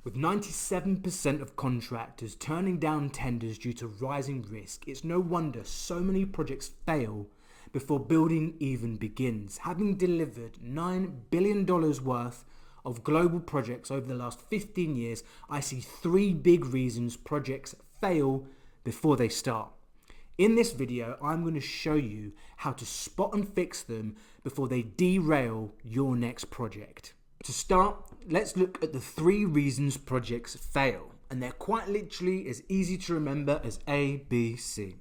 With 97% of contractors turning down tenders due to rising risk, it's no wonder so many projects fail before building even begins. Having delivered $9 billion worth of global projects over the last 15 years, I see three big reasons projects fail before they start. In this video, I'm going to show you how to spot and fix them before they derail your next project. To start, let's look at the three reasons projects fail, and they're quite literally as easy to remember as A, B, C.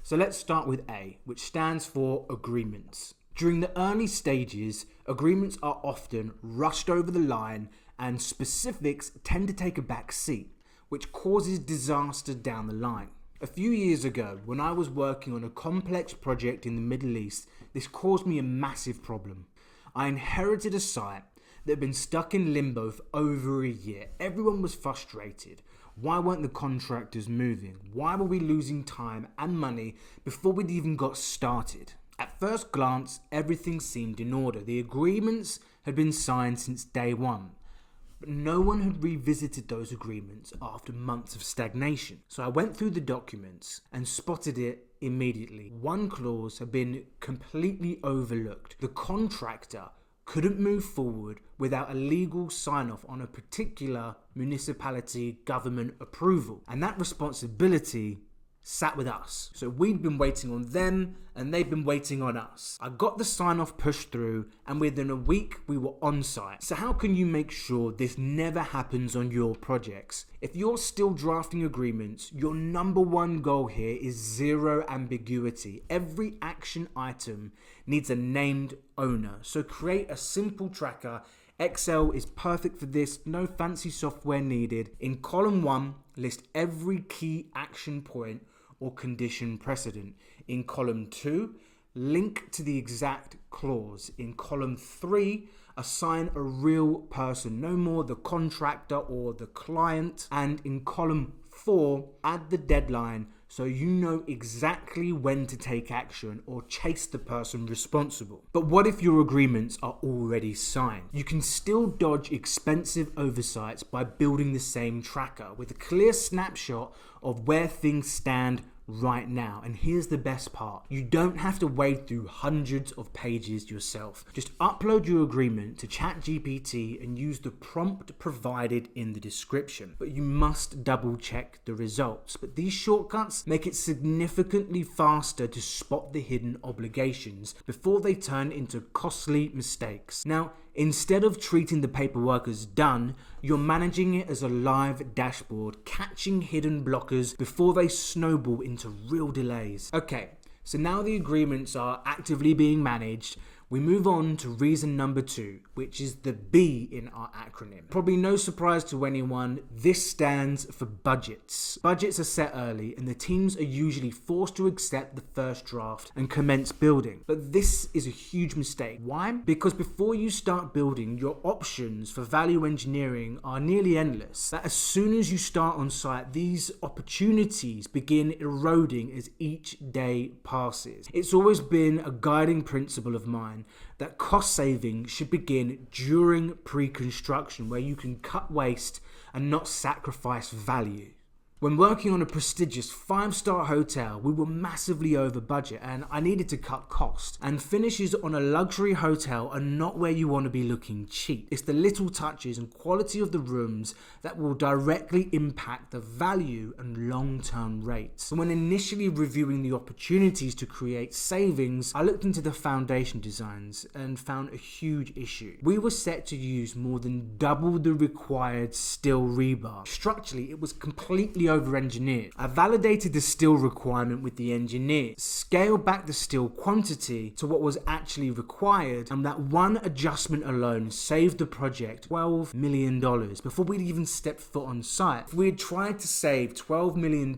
So let's start with A, which stands for agreements. During the early stages, agreements are often rushed over the line and specifics tend to take a back seat, which causes disaster down the line. A few years ago, when I was working on a complex project in the Middle East, this caused me a massive problem. I inherited a site that had been stuck in limbo for over a year. Everyone was frustrated. Why weren't the contractors moving? Why were we losing time and money before we'd even got started? At first glance, everything seemed in order. The agreements had been signed since day one, but no one had revisited those agreements after months of stagnation. So I went through the documents and spotted it immediately. One clause had been completely overlooked. The contractor couldn't move forward without a legal sign-off on a particular municipality government approval. And that responsibility sat with us. So we'd been waiting on them and they'd been waiting on us. I got the sign-off pushed through and within a week we were on site. So how can you make sure this never happens on your projects? If you're still drafting agreements, your number one goal here is zero ambiguity. Every action item needs a named owner. So create a simple tracker. Excel is perfect for this, no fancy software needed. In column 1, list every key action point or condition precedent. In column 2, link to the exact clause. In column 3, assign a real person, no more the contractor or the client. And in column 4, add the deadline so you know exactly when to take action or chase the person responsible. But what if your agreements are already signed? You can still dodge expensive oversights by building the same tracker with a clear snapshot of where things stand right now. And here's the best part. You don't have to wade through hundreds of pages yourself. Just upload your agreement to ChatGPT and use the prompt provided in the description. But you must double check the results. But these shortcuts make it significantly faster to spot the hidden obligations before they turn into costly mistakes. Now, instead of treating the paperwork as done, you're managing it as a live dashboard, catching hidden blockers before they snowball into real delays. Okay, so now the agreements are actively being managed, we move on to reason number 2, which is the B in our acronym. Probably no surprise to anyone, this stands for budgets. Budgets are set early and the teams are usually forced to accept the first draft and commence building. But this is a huge mistake. Why? Because before you start building, your options for value engineering are nearly endless. That as soon as you start on site, these opportunities begin eroding as each day passes. It's always been a guiding principle of mine that cost saving should begin during pre-construction, where you can cut waste and not sacrifice value. When working on a prestigious 5-star hotel, we were massively over budget and I needed to cut costs. And finishes on a luxury hotel are not where you want to be looking cheap. It's the little touches and quality of the rooms that will directly impact the value and long-term rates. So when initially reviewing the opportunities to create savings, I looked into the foundation designs and found a huge issue. We were set to use more than double the required steel rebar. Structurally, it was completely over-engineered. I validated the steel requirement with the engineer, scaled back the steel quantity to what was actually required, and that one adjustment alone saved the project $12 million before we'd even stepped foot on site. If we had tried to save $12 million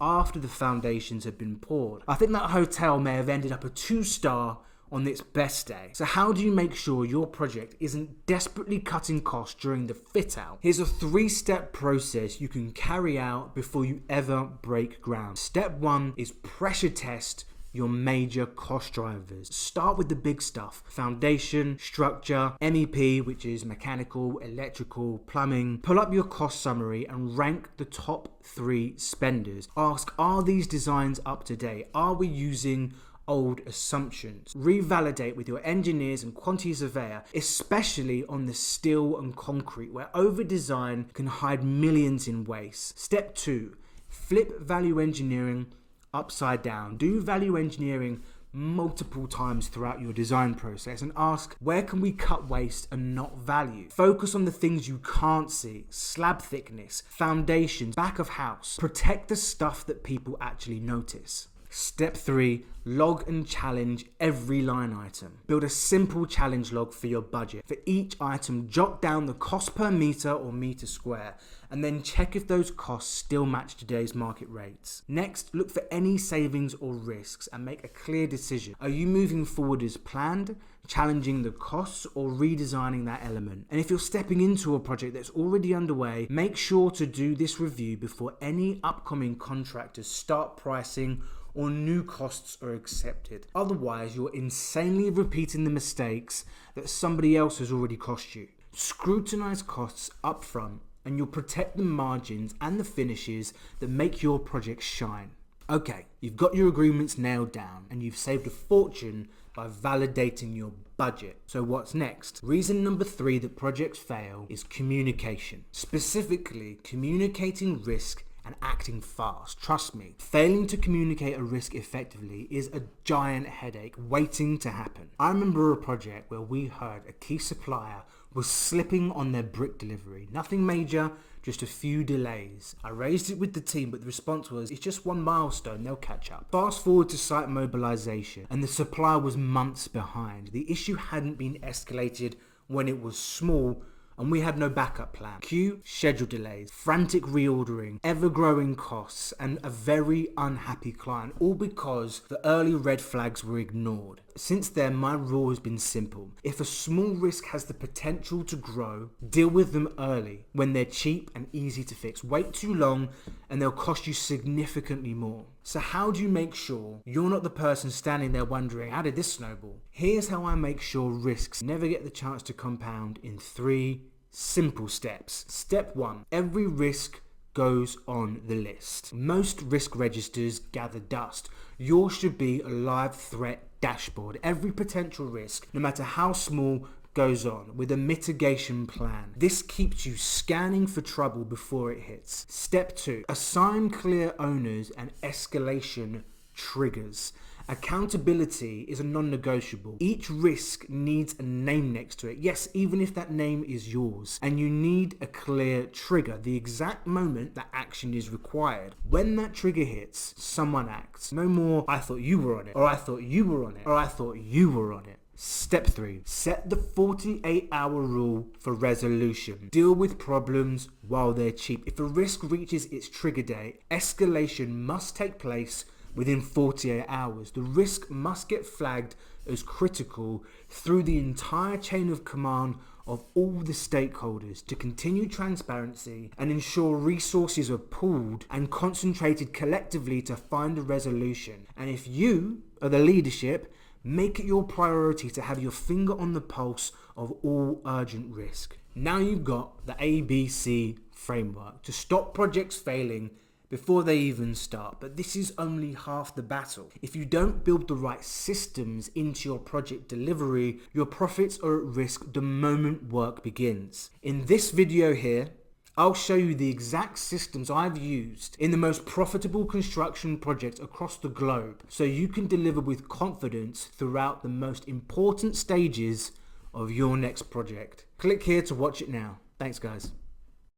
after the foundations had been poured, I think that hotel may have ended up a 2-star on its best day. So how do you make sure your project isn't desperately cutting costs during the fit out? Here's a 3-step process you can carry out before you ever break ground. Step 1 is pressure test your major cost drivers. Start with the big stuff: foundation, structure, MEP, which is mechanical, electrical, plumbing. Pull up your cost summary and rank the top 3 spenders. Ask, are these designs up to date? Are we using old assumptions? Revalidate with your engineers and quantity surveyor, especially on the steel and concrete, where over design can hide millions in waste. Step 2, flip value engineering upside down. Do value engineering multiple times throughout your design process and ask, where can we cut waste and not value? Focus on the things you can't see: slab thickness, foundations, back of house. Protect the stuff that people actually notice. Step 3, log and challenge every line item. Build a simple challenge log for your budget. For each item, jot down the cost per meter or meter square, and then check if those costs still match today's market rates. Next, look for any savings or risks and make a clear decision. Are you moving forward as planned, challenging the costs, or redesigning that element? And if you're stepping into a project that's already underway, make sure to do this review before any upcoming contractors start pricing or new costs are accepted. Otherwise, you're insanely repeating the mistakes that somebody else has already cost you. Scrutinize costs up front and you'll protect the margins and the finishes that make your project shine. Okay, you've got your agreements nailed down and you've saved a fortune by validating your budget. So what's next? Reason number 3 that projects fail is communication. Specifically, communicating risk and acting fast. Trust me, failing to communicate a risk effectively is a giant headache waiting to happen. I remember a project where we heard a key supplier was slipping on their brick delivery. Nothing major, just a few delays. I raised it with the team, but the response was, it's just one milestone, they'll catch up. Fast forward to site mobilization, and the supplier was months behind. The issue hadn't been escalated when it was small, and we had no backup plan. Cue schedule delays, frantic reordering, ever-growing costs, and a very unhappy client, all because the early red flags were ignored. Since then, my rule has been simple. If a small risk has the potential to grow, deal with them early when they're cheap and easy to fix. Wait too long and they'll cost you significantly more. So how do you make sure you're not the person standing there wondering, how did this snowball? Here's how I make sure risks never get the chance to compound in 3 simple steps. Step 1, every risk goes on the list. Most risk registers gather dust. Yours should be a live threat dashboard. Every potential risk, no matter how small, goes on with a mitigation plan. This keeps you scanning for trouble before it hits. Step 2, assign clear owners and escalation triggers. Accountability is a non-negotiable. Each risk needs a name next to it. Yes, even if that name is yours. And you need a clear trigger, the exact moment that action is required. When that trigger hits, someone acts. No more, I thought you were on it, or I thought you were on it, or I thought you were on it. Step 3, set the 48-hour rule for resolution. Deal with problems while they're cheap. If a risk reaches its trigger date, escalation must take place within 48 hours. The risk must get flagged as critical through the entire chain of command of all the stakeholders to continue transparency and ensure resources are pooled and concentrated collectively to find a resolution. And if you are the leadership, make it your priority to have your finger on the pulse of all urgent risk. Now you've got the ABC framework to stop projects failing before they even start. But this is only half the battle. If you don't build the right systems into your project delivery, your profits are at risk the moment work begins. In this video here, I'll show you the exact systems I've used in the most profitable construction projects across the globe, so you can deliver with confidence throughout the most important stages of your next project. Click here to watch it now. Thanks guys.